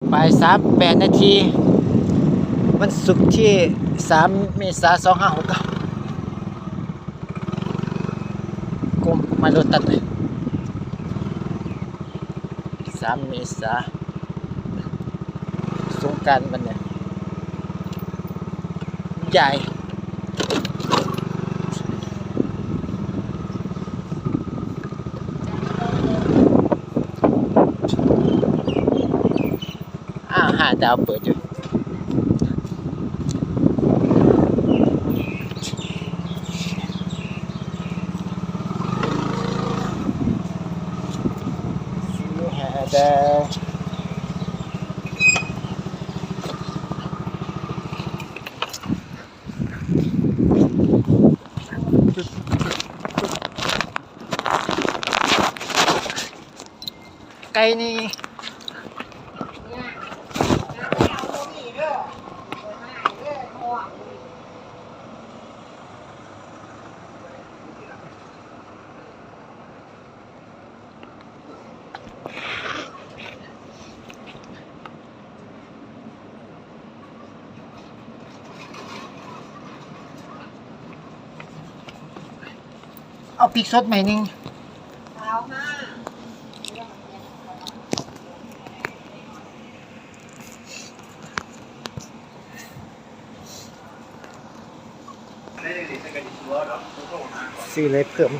บ่าย3:08วันศุกร์ที่3 เมษายน 2569กรมมาโลตัดเลย3 เมษายนสงกรานต์วันเนี่ยใหญ่5 ดาวเปิดอยู่5 ดาวไก่นี่เอาพริกสดไหมนึงซื้อเลยเพิ่ม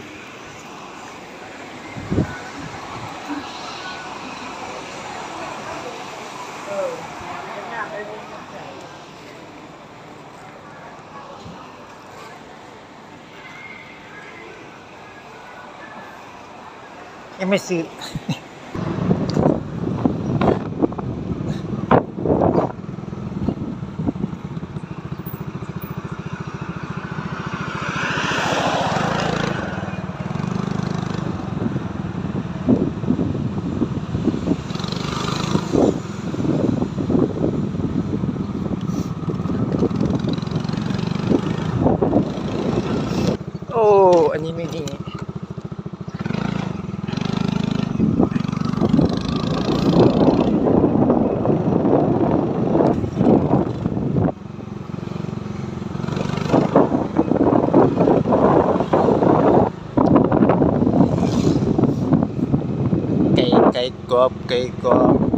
ยังไม่ซื้อโอ้อันนี้ไม่ดีไก่กรอบ